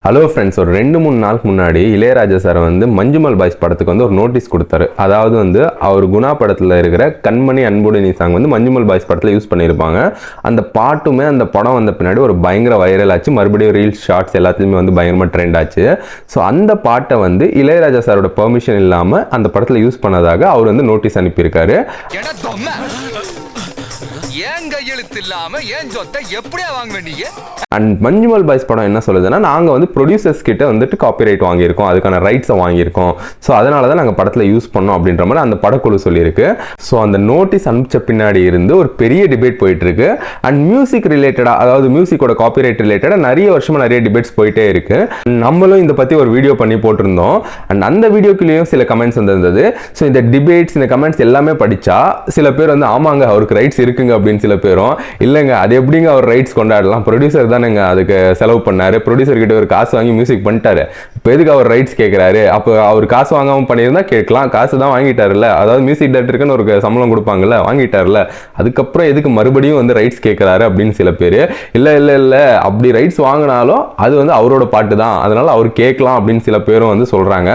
Hello friends, ஒரு 2-3 நாளுக்கு முன்னாடி இளையராஜா சார் வந்து மஞ்சுமல் பாய்ஸ் படத்துக்கு வந்து ஒரு நோட்டீஸ் கொடுத்தாரு. அதாவது வந்து அவர் குணா படத்தில் இருக்கிற கண்மணி அன்போடு நீ சாங் வந்து மஞ்சுமல் பாய்ஸ் படத்தில் யூஸ் பண்ணியிருப்பாங்க. அந்த பாட்டுமே அந்த படம் வந்த பின்னாடி ஒரு பயங்கர வைரல் ஆச்சு. மறுபடியும் ரீல்ஸ், ஷார்ட்ஸ் எல்லாத்துலேயுமே வந்து பயங்கரமாக ட்ரெண்ட் ஆச்சு. ஸோ அந்த பாட்டை வந்து இளையராஜா சாரோட பெர்மிஷன் இல்லாமல் அந்த படத்தில் யூஸ் பண்ணதாக அவர் வந்து நோட்டீஸ் அனுப்பியிருக்காரு. அண்ட் மஞ்சுமல் பாய்ஸ் படம் என்ன சொல்லுதுன்னா, நாங்கள் வந்து ப்ரொடியூசர்ஸ் கிட்ட வந்துட்டு காப்பிரைட் வாங்கியிருக்கோம், அதுக்கான ரைட்ஸை வாங்கியிருக்கோம், ஸோ அதனால தான் நாங்கள் படத்தில் யூஸ் பண்ணோம் அப்படின்ற மாதிரி அந்த படக்குழு சொல்லியிருக்கு. ஸோ அந்த நோட்டீஸ் அனுப்பிச்ச பின்னாடி இருந்து ஒரு பெரிய டிபேட் போயிட்டு இருக்கு. அண்ட் மியூசிக் ரிலேட்டடாக, அதாவது மியூசிக்கோட காப்பிரைட் ரிலேட்டடாக நிறைய வருஷமாக நிறைய டிபேட்ஸ் போயிட்டே இருக்கு. நம்மளும் இதை பற்றி ஒரு வீடியோ பண்ணி போட்டிருந்தோம். அண்ட் அந்த வீடியோக்குள்ளேயும் சில கமெண்ட்ஸ் வந்திருந்தது. ஸோ இந்த டிபேட்ஸ், இந்த கமெண்ட்ஸ் எல்லாமே படித்தா சில பேர் வந்து ஆமாங்க அவருக்கு ரைட்ஸ் இருக்குங்க அப்படின்னு, சில பேரும் இல்லைங்க அது எப்படிங்க அவர் ரைட்ஸ் கொண்டாடலாம், ப்ரொடியூசர் தானேங்க அதுக்கு செலவு பண்ணாரு, ப்ரொடியூசர் கிட்ட ஒரு காசு வாங்கி மியூசிக் பண்ணிட்டாரு, இப்போ எதுக்கு அவர் ரைட்ஸ் கேட்குறாரு, அப்போ அவர் காசு வாங்காமல் பண்ணியிருந்தா கேட்கலாம், காசு தான் வாங்கிட்டாருல்ல, அதாவது மியூசிக் டைரக்டருக்குன்னு ஒரு சம்பளம் கொடுப்பாங்கல்ல, வாங்கிட்டாருல, அதுக்கப்புறம் எதுக்கு மறுபடியும் வந்து ரைட்ஸ் கேட்குறாரு அப்படின்னு சில பேர். இல்லை அப்படி ரைட்ஸ் வாங்கினாலும் அது வந்து அவரோட பாட்டு தான், அதனால அவர் கேட்கலாம் அப்படின்னு சில பேரும் வந்து சொல்றாங்க.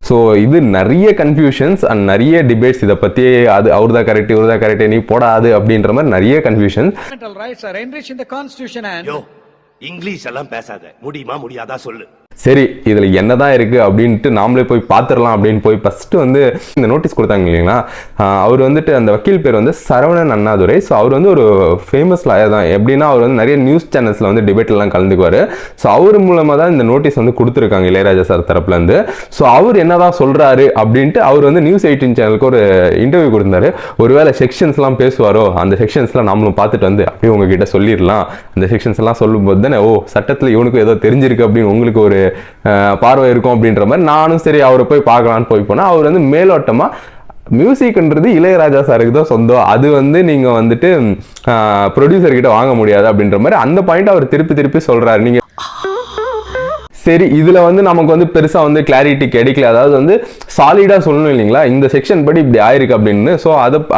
ஸோ இது நிறைய கன்ஃபியூஷன்ஸ் அண்ட் நிறைய டிபேட்ஸ் இதை பற்றி. அது அவர் தான் கரெக்ட், இவர் தான் கரெக்ட், நீ போடாது அப்படின்ற மாதிரி நிறைய கன்ஃபியூஷன்ஸ். இங்கிலீஷ் எல்லாம் பேசாத, முடியுமா முடியாதா சொல்லு. சரி, இதில் என்னதான் இருக்குது அப்படின்ட்டு நாமளே போய் பார்த்துடலாம் அப்படின்னு போய் ஃபஸ்ட்டு வந்து இந்த நோட்டீஸ் கொடுத்தாங்க இல்லைங்களா. அவர் வந்துட்டு அந்த வக்கீல் பேர் வந்து சரவணன் அண்ணாதுரை. ஸோ அவர் வந்து ஒரு ஃபேமஸ் லாயர் தான். எப்படின்னா அவர் வந்து நிறைய நியூஸ் சேனல்ஸில் வந்து டிபேட்லாம் கலந்துக்குவார். ஸோ அவர் மூலமாக தான் இந்த நோட்டீஸ் வந்து கொடுத்துருக்காங்க இளையராஜா சார் தரப்புலேருந்து. ஸோ அவர் என்னதான் சொல்கிறாரு அப்படின்ட்டு அவர் வந்து நியூஸ் 18 சேனலுக்கு ஒரு இன்டர்வியூ கொடுத்தாரு. ஒருவேளை செக்ஷன்ஸ்லாம் பேசுவாரோ, அந்த செக்ஷன்ஸ்லாம் நம்மளும் பார்த்துட்டு வந்து அப்படியே உங்ககிட்ட சொல்லிடலாம். அந்த செக்ஷன்ஸ் எல்லாம் சொல்லும்போது தானே சட்டத்தில் இவனுக்கு ஏதோ தெரிஞ்சிருக்கு அப்படின்னு உங்களுக்கு ஒரு பார்வை இருக்கும் அப்படின்ற மாதிரி நானும் சரி அவரை போய் பார்க்கலான்னு போனால், அவர் வந்து மேலோட்டமா மியூசிக்ன்றது இளையராஜா சாருக்கு தான் சொந்தம், அது வந்து நீங்க வந்துட்டு ப்ரொடியூசர் கிட்ட வாங்க முடியாது அப்படின்ற மாதிரி அந்த பாயிண்ட் அவர் திருப்பி சொல்றாரு. நீங்க சரி, இதுல வந்து நமக்கு வந்து பெருசா வந்து கிளாரிட்டி கிடைக்கல, அதாவது வந்து சாலிடா சொல்லணும் இல்லைங்களா, இந்த செக்ஷன் படி இப்படி ஆயிருக்கு அப்படின்னு. ஸோ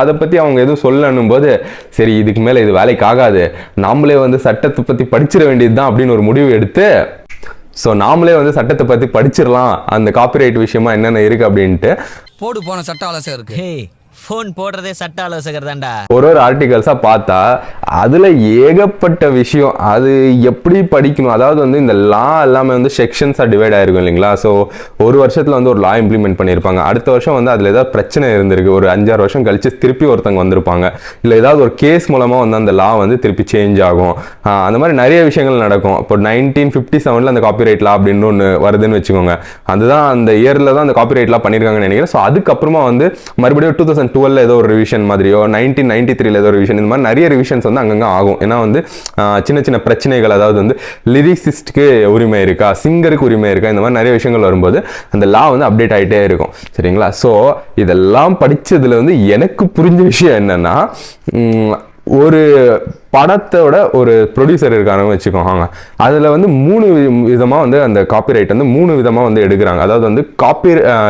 அதை பத்தி அவங்க எதுவும் சொல்லணும் போது, சரி இதுக்கு மேல இது வேலைக்கு ஆகாது, நாமளே வந்து சட்டத்தை பத்தி படிச்சிட வேண்டியதுதான் அப்படின்னு ஒரு முடிவு எடுத்து, ஸோ நாமளே வந்து சட்டத்தை பற்றி படிச்சிடலாம், அந்த காப்பிரைட் விஷயமா என்னென்ன இருக்கு அப்படின்ட்டு. போடு போன சட்ட ஆலோசகர் இருக்கு, ஃபோன் போடுறதே சட்ட ஆலோசகர் தான்டா. ஒரு ஆர்டிகல்ஸாக பார்த்தா அதில் ஏகப்பட்ட விஷயம், அது எப்படி படிக்கணும், அதாவது வந்து இந்த லா எல்லாமே வந்து செக்ஷன்ஸாக டிவைட் ஆகிருக்கும் இல்லைங்களா. ஸோ ஒரு வருஷத்தில் வந்து ஒரு லா இம்ப்ளிமெண்ட் பண்ணியிருப்பாங்க, அடுத்த வருஷம் வந்து அதில் ஏதாவது பிரச்சனை இருந்திருக்கு, ஒரு 5-6 வருஷம் கழிச்சு திருப்பி ஒருத்தங்க வந்திருப்பாங்க, இல்லை ஏதாவது ஒரு கேஸ் மூலமாக வந்து அந்த லா வந்து திருப்பி சேஞ்ச் ஆகும். அந்த மாதிரி நிறைய விஷயங்கள் நடக்கும். இப்போ 1957 அந்த காப்பிரைட் லா அப்படின்னு ஒன்று வருதுன்னு வச்சுக்கோங்க, அதுதான் அந்த இயரில் தான் அந்த காப்பிரைட் லா பண்ணியிருக்காங்கன்னு நினைக்கிறேன். ஸோ அதுக்கப்புறமா வந்து மறுபடியும் 2012 ஏதோ ஒரு ரிவிஷன் மாதிரியோ, 1993 ஏதோ ஒரு ரிவிஷன், இந்த மாதிரி நிறைய ரிவிஷன்ஸ் வந்து அங்கங்க ஆகும். ஏன்னா வந்து சின்ன பிரச்சனைகள், அதாவது வந்து லிரிக்ஸிஸ்ட்க்கு உரிமை இருக்கா, சிங்கருக்கு உரிமை இருக்கா, இந்த மாதிரி நிறைய விஷயங்கள் வரும்போது அந்த லா வந்து அப்டேட் ஆகிட்டே இருக்கும். சரிங்களா. ஸோ இதெல்லாம் படிச்சதுல வந்து எனக்கு புரிஞ்ச விஷயம் என்னன்னா, ஒரு படத்தோட ஒரு ப்ரொடியூசர் இருக்காருன்னு வச்சுக்கோங்க, அதில் வந்து 3 விதமாக வந்து அந்த காப்பிரைட் வந்து 3 விதமாக வந்து எடுக்கிறாங்க. அதாவது வந்து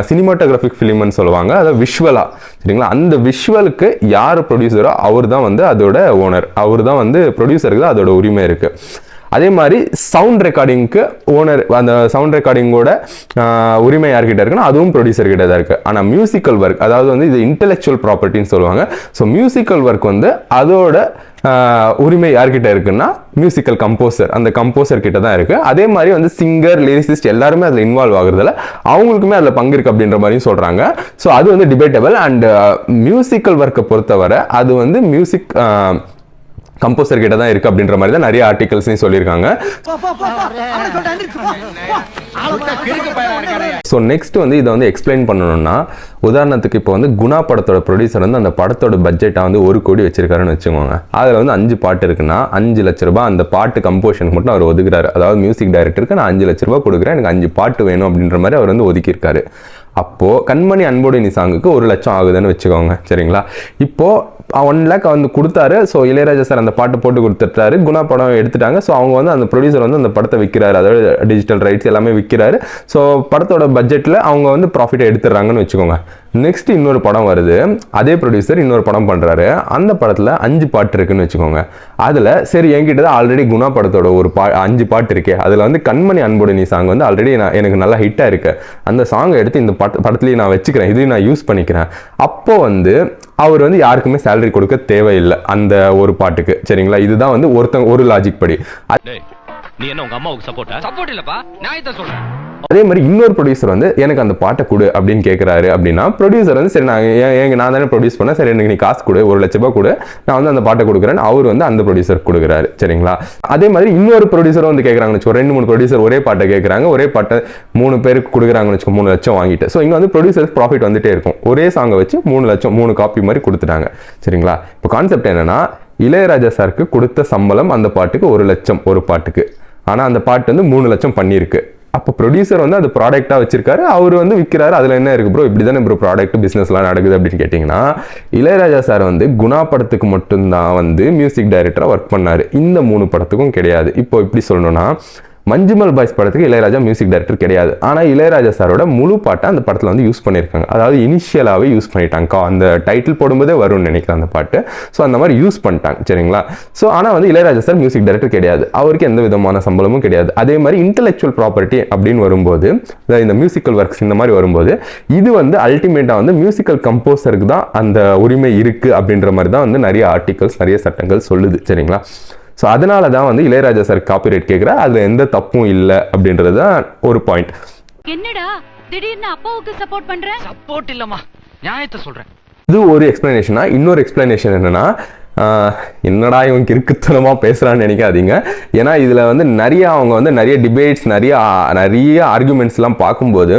சினிமாட்டோகிராஃபிக் ஃபிலிம்னு சொல்லுவாங்க, அதாவது விஷுவலாக. சரிங்களா. அந்த விஷுவலுக்கு யார் ப்ரொடியூசரோ அவர் தான் வந்து அதோட ஓனர், அவர் தான் வந்து ப்ரொடியூசருக்கு தான் அதோட உரிமை இருக்குது. அதே மாதிரி சவுண்ட் ரெக்கார்டிங்க்கு ஓனர், அந்த சவுண்ட் ரெக்கார்டிங்கோட உரிமை யார்கிட்ட இருக்குன்னா அதுவும் ப்ரொடியூசர் கிட்ட தான் இருக்குது. ஆனால் மியூசிக்கல் ஒர்க், அதாவது வந்து இது இன்டெலெக்சுவல் ப்ராப்பர்ட்டின்னு சொல்லுவாங்க. ஸோ மியூசிக்கல் ஒர்க் வந்து அதோட உரிமை யார்கிட்ட இருக்குன்னா மியூசிக்கல் கம்போசர், அந்த கம்போசர் கிட்ட தான் இருக்கு. அதே மாதிரி வந்து சிங்கர், லிரிசிஸ்ட் எல்லாருமே அதில் இன்வால்வ் ஆகுறதுல அவங்களுக்குமே அதில் பங்கு இருக்கு அப்படின்ற மாதிரியும் சொல்றாங்க. ஸோ அது வந்து டிபேட்டபிள். அண்ட் மியூசிக்கல் ஒர்க்கை பொறுத்தவரை அது வந்து மியூசிக் கம்போசர் கிட்ட தான் இருக்கு அப்படின்ற மாதிரி தான் நிறைய ஆர்டிகல்ஸையும் சொல்லியிருக்காங்க. ஸோ நெக்ஸ்ட் வந்து இதை வந்து எக்ஸ்பிளைன் பண்ணணும்னா, உதாரணத்துக்கு இப்போ வந்து குணா படத்தோட ப்ரொடியூசர் வந்து அந்த படத்தோட பட்ஜெட்டை வந்து 1 கோடி வச்சிருக்காருன்னு வச்சுக்கோங்க. அதில் வந்து 5 பாட்டு இருக்குன்னா 5 லட்ச ரூபாய் அந்த பாட்டு கம்போஷனுக்கு மட்டும் அவர் ஒதுக்குறாரு. அதாவது மியூசிக் டைரக்டருக்கு நான் 5 லட்ச ரூபாய் கொடுக்குறேன், எனக்கு 5 பாட்டு வேணும் அப்படின்ற மாதிரி அவர் வந்து ஒதுக்கியிருக்காரு. அப்போது கண்மணி அன்போடு நீ சாங்குக்கு 1 லட்சம் ஆகுதுன்னு வச்சுக்கோங்க. சரிங்களா. இப்போது 1 lakh வந்து கொடுத்தாரு. ஸோ இளையராஜா சார் அந்த பாட்டு போட்டு கொடுத்துட்டாரு. குணா படம் எடுத்துட்டாங்க. ஸோ அவங்க வந்து அந்த ப்ரொடியூசர் வந்து அந்த படத்தை விற்கிறாரு, அதாவது டிஜிட்டல் ரைட்ஸ் எல்லாமே விற்கிறாரு. ஸோ படத்தோட பட்ஜெட்டில் அவங்க வந்து ப்ராஃபிட் எடுத்துடுறாங்கன்னு வச்சுக்கோங்க. நெக்ஸ்ட் இன்னொரு படம் வருது, அதே ப்ரொடியூசர் இன்னொரு படம் பண்ணுறாரு. அந்த படத்தில் 5 பாட்டு இருக்குன்னு வச்சுக்கோங்க. அதில் சரி என்கிட்ட தான் ஆல்ரெடி குணா படத்தோட ஒரு 5 பாட்டு இருக்கே, அதில் வந்து கண்மணி அன்புடு நீ சாங் வந்து ஆல்ரெடி எனக்கு நல்லா ஹிட்டாக இருக்கு, அந்த சாங்கை எடுத்து இந்த படத்துலேயே நான் வச்சுக்கிறேன், இதையும் நான் யூஸ் பண்ணிக்கிறேன். அப்போ வந்து அவர் வந்து யாருக்குமே சேலரி கொடுக்க தேவையில்லை அந்த ஒரு பாட்டுக்கு. சரிங்களா, இதுதான் வந்து ஒரு லாஜிக் படி. நீ என்ன உங்க அம்மாவுக்கு சப்போர்ட் இல்லப்பா, நான் தான் சொல்றேன். அதே மாதிரி இன்னொரு ப்ரொடியூசர் வந்து எனக்கு அந்த பாட்டை கொடு அப்படின்னு கேட்குறாரு அப்படின்னா, ப்ரொடியூசர் வந்து சரி நான் தானே ப்ரொடியூஸ் பண்ணேன், சரி எனக்கு நீ காசு கொடு, 1 லட்ச ரூபாய் கொடு, நான் வந்து அந்த பாட்டை கொடுக்குறேன், அவர் வந்து அந்த ப்ரொடியூசர் கொடுக்குறாரு. சரிங்களா, அதே மாதிரி இன்னொரு ப்ரொடியூசரும் வந்து கேட்குறாங்கன்னு வச்சுக்கோ, 2-3 ப்ரொடியூசர் ஒரே பாட்டை கேட்குறாங்க, ஒரே பாட்டை 3 பேருக்கு கொடுக்குறாங்கன்னு வச்சுக்கோ, 3 லட்சம் வாங்கிட்டு. ஸோ இங்கே வந்து ப்ரொடியூசருக்கு ப்ராஃபிட் வந்துட்டே இருக்கும். ஒரே சாங்கை வச்சு 3 லட்சம் 3 காப்பி மாதிரி கொடுத்துட்டாங்க. சரிங்களா, இப்போ கான்செப்ட் என்னன்னா, இளையராஜா சாருக்கு கொடுத்த சம்பளம் அந்த பாட்டுக்கு 1 லட்சம் ஒரு பாட்டுக்கு, ஆனால் அந்த பாட்டு வந்து 3 லட்சம் பண்ணியிருக்கு. அப்போ ப்ரொடியூசர் வந்து அது ப்ராடக்டாக வச்சிருக்காரு, அவர் வந்து விற்கிறாரு. அதில் என்ன இருக்குது ப்ரோ, இப்படி தானே ப்ரோ ப்ராடக்ட் பிஸ்னஸ்லாம் நடக்குது அப்படின்னு கேட்டிங்கன்னா, இளையராஜா சார் வந்து குணா படத்துக்கு மட்டும்தான் வந்து மியூசிக் டைரக்டராக ஒர்க் பண்ணார், இந்த 3 படத்துக்கும் கிடையாது. இப்போ இப்படி சொல்லணும்னா, மஞ்சுமல் பாய்ஸ் படத்துக்கு இளையராஜா மியூசிக் டைரக்டர் கிடையாது, ஆனால் இளையராஜா சாரோட முழு பாட்டை அந்த படத்தில் வந்து யூஸ் பண்ணியிருக்காங்க. அதாவது இனிஷியலாகவே யூஸ் பண்ணிட்டாங்க, அந்த டைட்டில் போடும்போதே வரும்னு நினைக்கிறேன் அந்த பாட்டு. ஸோ அந்த மாதிரி யூஸ் பண்ணிட்டாங்க. சரிங்களா, ஸோ ஆனால் வந்து இளையராஜா சார் மியூசிக் டைரக்டர் கிடையாது, அவருக்கு எந்த விதமான சம்பளமும் கிடையாது. அதே மாதிரி இன்டெலெக்சுவல் ப்ராப்பர்ட்டி அப்படின்னு வரும்போது, இந்த மியூசிக்கல் ஒர்க்ஸ் இந்த மாதிரி வரும்போது, இது வந்து அல்டிமேட்டாக வந்து மியூசிக்கல் கம்போசருக்கு தான் அந்த உரிமை இருக்குது அப்படின்ற மாதிரி தான் வந்து நிறைய ஆர்டிகல்ஸ், நிறைய சட்டங்கள் சொல்லுது. சரிங்களா, ஸோ அதனால தான் வந்து இளையராஜா சார் காப்பிரைட் கேட்குறா, அதில் எந்த தப்பும் இல்லை அப்படின்றது தான் ஒரு பாயிண்ட். என்னடா திடீர்னு அப்பாவுக்கு சப்போர்ட் பண்ற? சப்போர்ட் இல்லம்மா, நியாயத்தை சொல்றேன். இது ஒரு எக்ஸ்பிளனேஷனா. இன்னொரு எக்ஸ்பிளனேஷன் என்னன்னா, என்னடா இவங்க கிறுக்குத்தனமாக பேசுகிறான்னு நினைக்காதீங்க. ஏன்னா இதில் வந்து அவங்க வந்து நிறைய டிபேட்ஸ், நிறைய ஆர்குமெண்ட்ஸ்லாம் பார்க்கும்போது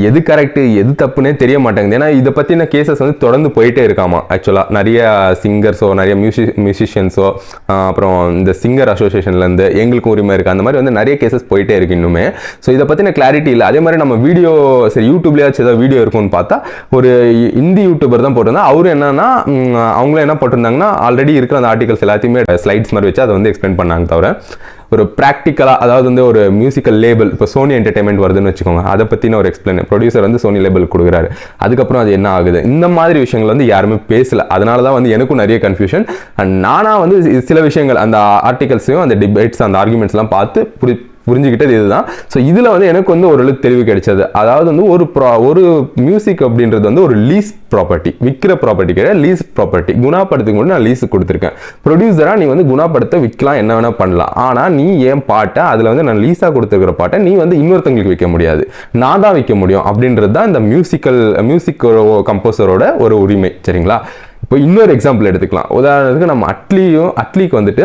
எது கரெக்டு எது தப்புன்னே தெரிய மாட்டேங்குது. ஏன்னா இதை பற்றின கேசஸ் வந்து தொடர்ந்து போயிட்டே இருக்காமா. ஆக்சுவலாக நிறைய சிங்கர்ஸோ, நிறைய மியூசிஷியன்ஸோ, அப்புறம் இந்த சிங்கர் அசோசியேஷன்லேருந்து எங்களுக்கும் உரிமை இருக்குது, அந்த மாதிரி வந்து நிறைய கேசஸ் போயிட்டே இருக்கு இன்னுமே. ஸோ இதை பற்றின கிளாரிட்டி இல்லை. அதே மாதிரி நம்ம வீடியோ சரி யூடியூப்லேயாச்சும் ஏதாவது வீடியோ இருக்கும்னு பார்த்தா, ஒரு இந்தி யூடியூபர் தான் போட்டிருந்தா. அவரும் என்னன்னா, அவங்களும் என்ன போட்டிருந்தாங்கன்னா, ஆல்ரெடி இருக்கிற அந்த ஆர்டிகல்ஸ் எல்லாத்தையுமே ஸ்லைட்ஸ் மாதிரி வச்சு அதை வந்து எக்ஸ்பிளைன் பண்ணாங்க. தவிர ஒரு ப்ராக்டிக்கலாக, அதாவது வந்து ஒரு மியூசிக்கல் லேபிள், இப்போ சோனி என்டர்டைன்மெண்ட் வருதுன்னு வச்சுக்கோங்க, அதை பற்றின ஒரு எக்ஸ்பிளைன் ப்ரொடியூசர் வந்து சோனி லேபிள் கொடுக்குறாரு, அதுக்கப்புறம் அது என்ன ஆகுது, இந்த மாதிரி விஷயங்கள் வந்து யாருமே பேசல. அதனால தான் வந்து எனக்கும் நிறைய கன்ஃபியூஷன். அண்ட் நானாக வந்து சில விஷயங்கள் அந்த ஆர்டிகல்ஸையும் அந்த டிபேட்ஸ் அந்த ஆர்குமெண்ட்ஸ்லாம் பார்த்து புரிஞ்சுக்கிட்டது இதுதான். ஸோ இதில் வந்து எனக்கு வந்து ஓரளவுக்கு தெளிவு கிடைச்சது. அதாவது வந்து ஒரு மியூசிக் அப்படின்றது வந்து ஒரு லீஸ் ப்ராப்பர்ட்டி, விற்கிற ப்ராப்பர்ட்டி கிடையாது, லீஸ் ப்ராப்பர்ட்டி. குணா படத்துக்கு கூட நான் லீஸு கொடுத்துருக்கேன். ப்ரொடியூசராக நீ வந்து குணா படத்தை விற்கலாம், என்ன வேணால் பண்ணலாம். ஆனால் நீ என் பாட்டை, அதில் வந்து நான் லீஸாக கொடுத்துருக்கிற பாட்டை நீ வந்து இன்னொருத்தங்களுக்கு விற்க முடியாது, நான் தான் விற்க முடியும். அப்படின்றது தான் இந்த மியூசிக் கம்போசரோட ஒரு உரிமை. சரிங்களா, இப்போ இன்னொரு எக்ஸாம்பிள் எடுத்துக்கலாம். உதாரணத்துக்கு நம்ம அட்லிக்கு வந்துட்டு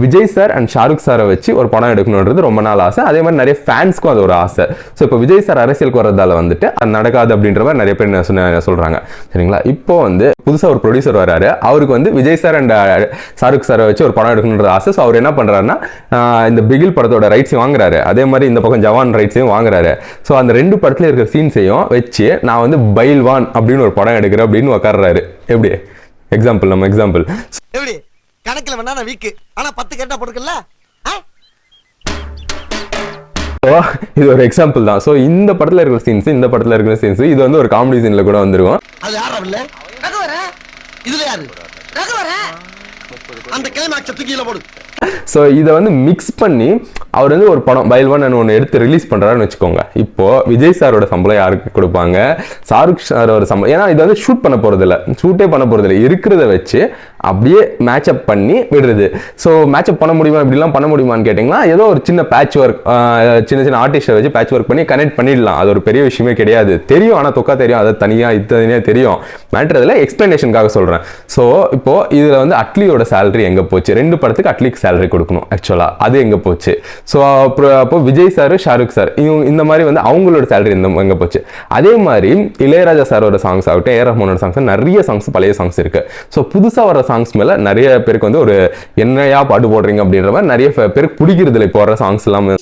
விஜய் சார் அண்ட் ஷாருக் சாரை வச்சு ஒரு படம் எடுக்கணுன்றது ரொம்ப நாள் ஆசை. அதே மாதிரி நிறைய ஃபேன்ஸ்க்கும் அது ஒரு ஆசை. ஸோ இப்போ விஜய் சார் அரசியலுக்கு வரதால வந்துட்டு அது நடக்காது அப்படின்ற மாதிரி நிறைய பேர் சொல்கிறாங்க. சரிங்களா, இப்போ வந்து புதுசாக ஒரு ப்ரொடியூசர் வராரு, அவருக்கு வந்து விஜய் சார் அண்ட் ஷாருக் சாரை வச்சு ஒரு படம் எடுக்கணுன்ற ஆசை. ஸோ அவர் என்ன பண்ணுறாருன்னா, இந்த பிகில் படத்தோட ரைட்ஸையும் வாங்குறாரு, அதே மாதிரி இந்த பக்கம் ஜவான் ரைட்ஸையும் வாங்குறாரு. ஸோ அந்த 2 படத்துல இருக்கிற சீன்ஸையும் வச்சு நான் வந்து பைல்வான் அப்படின்னு ஒரு படம் எடுக்கிறேன் அப்படின்னு உக்காடுறாரு. எப்படி நம்ம எக்ஸாம்பிள் எப்படி கணக்குல வேணா நான் வீக்கு, ஆனா 10 கேட்டா போடுக்கல. இது ஒரு எக்ஸாம்பிள் தான். ஸோ இந்த படத்துல இருக்கிற சீன்ஸ் இது வந்து ஒரு காமெடி சீன்ல கூட வந்துருக்கும். அது யாரும் இல்ல ரகுவர, இதுல யாரு ரகுவர, அந்த கிளைமாக்ஸ் தூக்கில போடு. ஸோ இதை வந்து மிக்ஸ் பண்ணி அவர் வந்து ஒரு படம் பைல்வான் ஒன்று எடுத்து ரிலீஸ் பண்ணுறாருன்னு வச்சுக்கோங்க. இப்போ விஜய் சாரோட சம்பளம் யாருக்கு கொடுப்பாங்க, ஷாருக் சாரோட சம்பளம். ஏன்னா இது வந்து ஷூட்டே பண்ண போகிறதில்ல, இருக்கிறத வச்சு அப்படியே மேட்சப் பண்ணி விடுறது. ஸோ மேட்சப் பண்ண முடியுமா, இப்படிலாம் பண்ண முடியுமான்னு கேட்டிங்கன்னா, ஏதோ ஒரு சின்ன பேட்ச் ஒர்க், சின்ன ஆர்டிஸ்ட்டை வச்சு பேட்ச் ஒர்க் பண்ணி கனெக்ட் பண்ணிடலாம். அது ஒரு பெரிய விஷயமே கிடையாது. தெரியும், ஆனால் தொக்கா தெரியும், அது தனியாக தெரியும். மேட்ரு அதில் எக்ஸ்பிளனேஷனுக்காக சொல்கிறேன். ஸோ இப்போ இதில் வந்து அட்லியோட சேலரி எங்கே போச்சு, 2 படத்துக்கு அட்லிக்கு சேலரி கொடுக்கணும் ஆக்சுவலாக, அது எங்கே போச்சு. ஸோ அப்போ விஜய் சார், ஷாருக் சார், இந்த மாதிரி வந்து அவங்களோட சேலரி எங்கே போச்சு. அதே மாதிரி இளையராஜா சாரோட சாங்ஸ் ஆகட்டும், ஏஆர் ரஹ்மானோட சாங்ஸ், நிறைய சாங்ஸ் பழைய சாங்ஸ் இருக்கு. ஸோ புதுசாக வர சாங்ஸ் மேலே நிறைய பேருக்கு வந்து ஒரு என்னையா பாட்டு போடுறீங்க அப்படின்ற மாதிரி நிறைய பேருக்கு பிடிக்கிறது இல்லை. இப்போ வர சாங்ஸ் எல்லாமே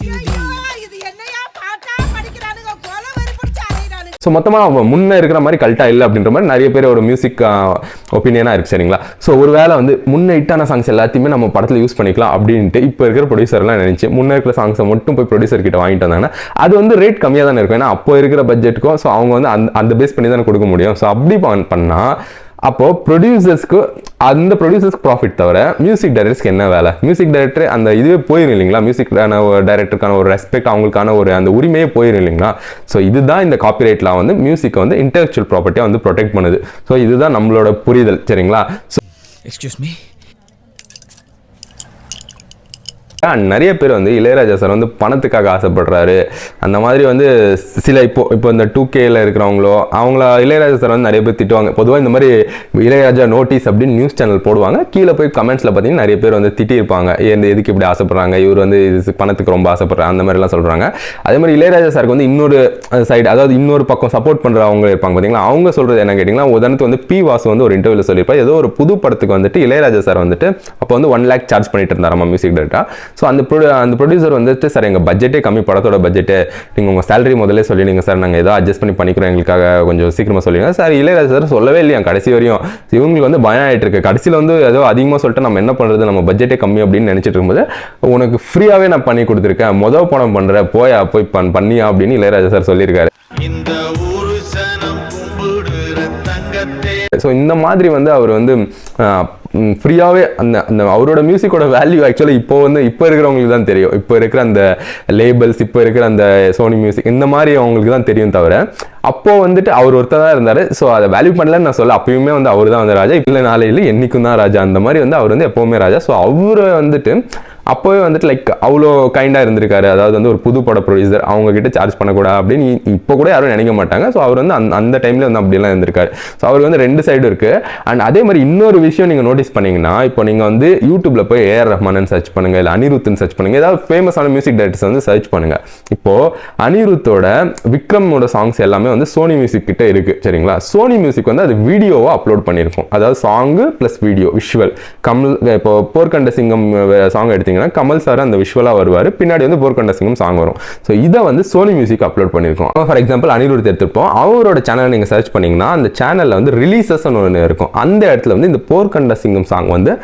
ஸோ மொத்தமாக முன்னே இருக்கிற மாதிரி கல்ட்டா இல்லை அப்படின்ற மாதிரி நிறைய பேர் ஒரு மியூசிக் ஒப்பீனியனாக இருக்குது சரிங்களா. ஸோ ஒரு வேளை வந்து முன்ன ஹிட்டான சாங்ஸ் எல்லாத்தையுமே நம்ம படத்தில் யூஸ் பண்ணிக்கலாம் அப்படின்ட்டு இப்போ இருக்கிற ப்ரொடியூசர்லாம் நினச்சி முன்னே இருக்கிற சாங்ஸை மட்டும் போய் ப்ரொடியூசர் கிட்ட வாங்கிட்டு வந்தாங்கன்னா அது வந்து ரேட் கம்மியாக தானே இருக்கும். ஏன்னா அப்போ இருக்கிற பட்ஜெட்டுக்கும் ஸோ அவங்க வந்து அந்த பேஸ் பண்ணி தானே கொடுக்க முடியும். ஸோ அப்படி பண்ணால் அப்போது ப்ரொடியூசர்ஸ்க்கு அந்த ப்ரொடியூசர்ஸ்க்கு ப்ராஃபிட் தவிர மியூசிக் டைரக்டர்ஸ்க்கு என்ன வேலை? மியூசிக் டைரக்டர் அந்த இதுவே போயிடும் இல்லைங்களா, மியூசிக்கான டைரக்டருக்கான ஒரு ரெஸ்பெக்ட், அவங்களுக்கான ஒரு அந்த உரிமையே போயிடும் இல்லைங்களா. ஸோ இதுதான் இந்த காப்பிரைட்லாம் வந்து மியூசிக்கை வந்து இன்டெலெக்சுவல் ப்ராப்பர்ட்டியாக வந்து ப்ரொடெக்ட் பண்ணுது. ஸோ இதுதான் நம்மளோட புரிதல் சரிங்களா. ஸோ எக்ஸ்கியூஸ் மீ, நிறைய பேர் வந்து இளையராஜா சார் வந்து பணத்துக்காக ஆசைப்படுறாரு அந்த மாதிரி வந்து சில இப்போ இந்த 2Kல இருக்கிறவங்களோ அவங்கள இளையராஜா சார் வந்து நிறைய பேர் திட்டுவாங்க. பொதுவாக இந்த மாதிரி இளையராஜா நோட்டீஸ் அப்படின்னு நியூஸ் சேனல் போடுவாங்க. கீழே போய் கமெண்ட்ஸில் பார்த்தீங்கன்னா நிறைய பேர் வந்து திட்டிருப்பாங்க, எதுக்கு இப்படி ஆசைப்படுறாங்க, இவர் வந்து பணத்துக்கு ரொம்ப ஆசைப்படுறாங்க அந்த மாதிரிலாம் சொல்கிறாங்க. அதே மாதிரி இளையராஜா சாருக்கு வந்து இன்னொரு சைடு, அதாவது இன்னொரு பக்கம் சப்போர்ட் பண்ணுறவங்க இருப்பாங்க பார்த்தீங்களா. அவங்க சொல்கிறது என்ன கேட்டிங்கன்னா, உதாரணத்துக்கு வந்து பி வாசு வந்து ஒரு இன்டர்வியூவில் சொல்லியிருப்பார், ஏதோ ஒரு புது படத்துக்கு வந்துட்டு இளையராஜா சார் வந்துட்டு அப்போ வந்து 1 lakh சார்ஜ் பண்ணிட்டு இருந்தாராம் மியூசிக் டைரக்டர். ஸோ அந்த ப்ரொடியூசர் வந்துட்டு சார் எங்கள் பட்ஜெட்டே கம்மி, படத்தோட பட்ஜெட்டு நீங்கள் உங்கள் சேலரி முதல்ல சொல்லிடுங்க சார், நாங்கள் ஏதோ அட்ஜஸ்ட் பண்ணிக்கிறோம், எங்களுக்காக கொஞ்சம் சீக்கிரமாக சொல்லிடுங்க சார். இளையராஜா சார் சொல்லவே இல்லையா கடைசி வரையும். இவங்களுக்கு வந்து பயம் ஆகிட்டு இருக்கு. கடைசியில் வந்து ஏதோ அதிகமாக சொல்லிட்டு நம்ம என்ன பண்ணுறது, நம்ம பட்ஜெட்டே கம்மி அப்படின்னு நினச்சிட்டு இருக்கும்போது உனக்கு ஃப்ரீயாகவே நான் பண்ணி கொடுத்துருக்கேன், மொதல் படம் பண்ணுறேன், போய் பண்ணியா அப்படின்னு இளையராஜா சார் சொல்லியிருக்காரு. ஸோ இந்த மாதிரி வந்து அவர் வந்து ஃப்ரீயாகவே அந்த அவரோட மியூசிக்கோட வேல்யூ ஆக்சுவலி இப்போ இருக்கிறவங்களுக்கு தான் தெரியும். இப்போ இருக்கிற அந்த லேபிள்ஸ், இப்போ இருக்கிற அந்த சோனி மியூசிக் இந்த மாதிரி அவங்களுக்கு தான் தெரியும் தவிர அப்போது வந்துட்டு அவர் ஒருத்தர் தான் இருந்தார். ஸோ அதை வேல்யூ பண்ணலன்னு நான் சொல்ல, அப்பயுமே வந்து அவர் தான் வந்து ராஜா, இல்லை நாளையில் என்றைக்கும் தான் ராஜா, அந்த மாதிரி வந்து அவர் வந்து எப்போவுமே ராஜா. ஸோ அவரை வந்துட்டு அப்போவே வந்துட்டு லைக் அவ்வளோ கைண்டாக இருந்திருக்காரு. அதாவது வந்து ஒரு புது பட ப்ரொடியூசர், அவங்க கிட்ட சார்ஜ் பண்ணக்கூடாது அப்படின்னு இப்போ கூட யாரும் நினைக்க மாட்டாங்க. ஸோ அவர் வந்து அந்த டைமில் வந்து அப்படியெல்லாம் இருந்திருக்காரு. ஸோ அவர் வந்து 2 சைடு இருக்குது. அண்ட் அதே மாதிரி இன்னொரு விஷயம் நீங்கள் நோட்டீஸ் பண்ணிங்கன்னா, இப்போ நீங்கள் வந்து யூடியூப்பில் போய் ஏஆர் ரஹ்மான் சர்ச் பண்ணுங்கள், இல்லை அனிருத்னு சர்ச் பண்ணுங்கள், ஏதாவது ஃபேமஸான மியூசிக் டைரக்டர்ஸ் வந்து சர்ச் பண்ணுங்கள். இப்போது அனிருத்தோட விக்ரமோட சாங்ஸ் எல்லாமே வந்து சோனி மியூசிக் கிட்ட இருக்குது சரிங்களா. சோனி மியூசிக் வந்து அது வீடியோவை அப்லோட் பண்ணியிருக்கும், அதாவது சாங்கு ப்ளஸ் வீடியோ விஷுவல். இப்போ போர்க்கண்ட சிங்கம் சாங் எடுத்தீங்கன்னா கமல் சார் அந்த விஷுவலாக வருவார், பின்னாடி வந்து போர்க்கண்ட சிங்கம் சாங் வரும். ஸோ இதை வந்து சோனி மியூசிக் அப்லோட் பண்ணியிருக்கோம். ஃபார் எக்ஸாம்பிள் அனிருத் எடுத்துருப்போம், அவரோட சேனல் நீங்கள் சர்ச் பண்ணிங்கன்னா அந்த சேனலில் வந்து ரிலீசஸ் ஒன்று இருக்கும். அந்த இடத்துல வந்து இந்த போர்க்கண்ட சிங்கம் சாங் வந்து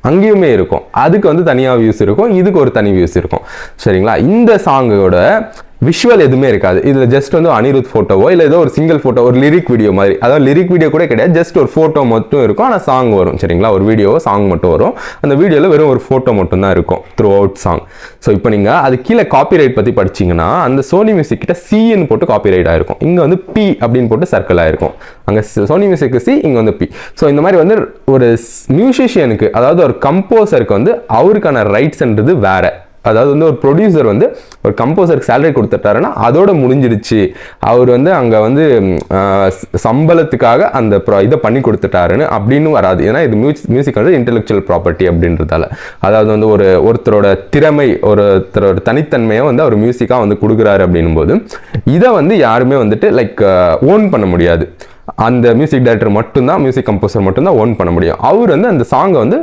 அங்கேயுமே இருக்கும். அதுக்கு வந்து தனியாக வியூஸ் இருக்கும், இதுக்கு ஒரு தனி வியூஸ் இருக்கும் சரிங்களா. இந்த சாங்கோட விஷுவல் எதுவுமே இருக்காது. இதில் ஜஸ்ட் வந்து அனிருத் ஃபோட்டோவோ இல்லை ஏதோ ஒரு சிங்கிள் ஃபோட்டோ, ஒரு லிரிக் வீடியோ மாதிரி, அதாவது லிரிக் வீடியோ கூட கிடையாது, ஜஸ்ட் ஒரு ஃபோட்டோ மட்டும் இருக்கும். ஆனால் சாங் வரும் சரிங்களா. ஒரு வீடியோ சாங் மட்டும் வரும், அந்த வீடியோவில் வெறும் ஒரு ஃபோட்டோ மட்டும் தான் இருக்கும் த்ரூ அவுட் சாங். ஸோ இப்போ நீங்கள் அது கீழே காப்பிரைட் பற்றி படிச்சிங்கன்னா அந்த சோனி மியூசிக் கிட்ட சின்னு போட்டு காப்பிரைட் ஆகிருக்கும், இங்கே வந்து பி அப்படின்னு போட்டு சர்க்கிள் ஆகிருக்கும். அங்கே சோனி மியூசிக்கு சி, இங்கே வந்து பி. ஸோ இந்த மாதிரி வந்து ஒரு மியூசிஷியனுக்கு, அதாவது ஒரு கம்போசருக்கு வந்து அவருக்கான ரைட்ஸ்ன்றது வேறு. அதாவது வந்து ஒரு ப்ரொடியூசர் வந்து ஒரு கம்போசருக்கு சேலரி கொடுத்துட்டாருன்னா அதோட முடிஞ்சிடுச்சு, அவர் வந்து அங்கே வந்து சம்பளத்துக்காக அந்த இதை பண்ணி கொடுத்துட்டாருன்னு அப்படின்னு வராது. ஏன்னா இது மியூசிக் வந்து இன்டெலெக்சுவல் ப்ராப்பர்ட்டி அப்படின்றதால, அதாவது வந்து ஒருத்தரோட திறமை, ஒருத்தரோட தனித்தன்மையை வந்து அவர் மியூசிக்காக வந்து கொடுக்குறாரு அப்படின்னும் போது இதை வந்து யாருமே வந்துட்டு லைக் ஓன் பண்ண முடியாது. அந்த மியூசிக் டைரக்டர் மட்டும்தான், மியூசிக் கம்போசர் மட்டும்தான் ஓன் பண்ண முடியும். அவர் வந்து அந்த சாங்கை வந்து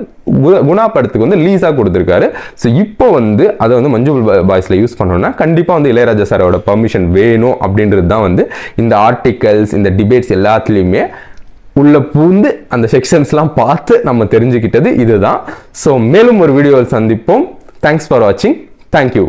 குணா படத்துக்கு வந்து லீஸாக கொடுத்துருக்காரு. ஸோ இப்போ வந்து அதை வந்து மஞ்சுள் பாய்ஸில் யூஸ் பண்ணோம்னா கண்டிப்பாக வந்து இளையராஜா சாரோட பர்மிஷன் வேணும் அப்படின்றது தான் வந்து இந்த ஆர்டிகல்ஸ், இந்த டிபேட்ஸ் எல்லாத்துலேயுமே உள்ள பூந்து அந்த செக்ஷன்ஸ்லாம் பார்த்து நம்ம தெரிஞ்சுக்கிட்டது இதுதான். ஸோ மேலும் ஒரு வீடியோவில் சந்திப்போம். தேங்க்ஸ் ஃபார் வாட்சிங். தேங்க்யூ.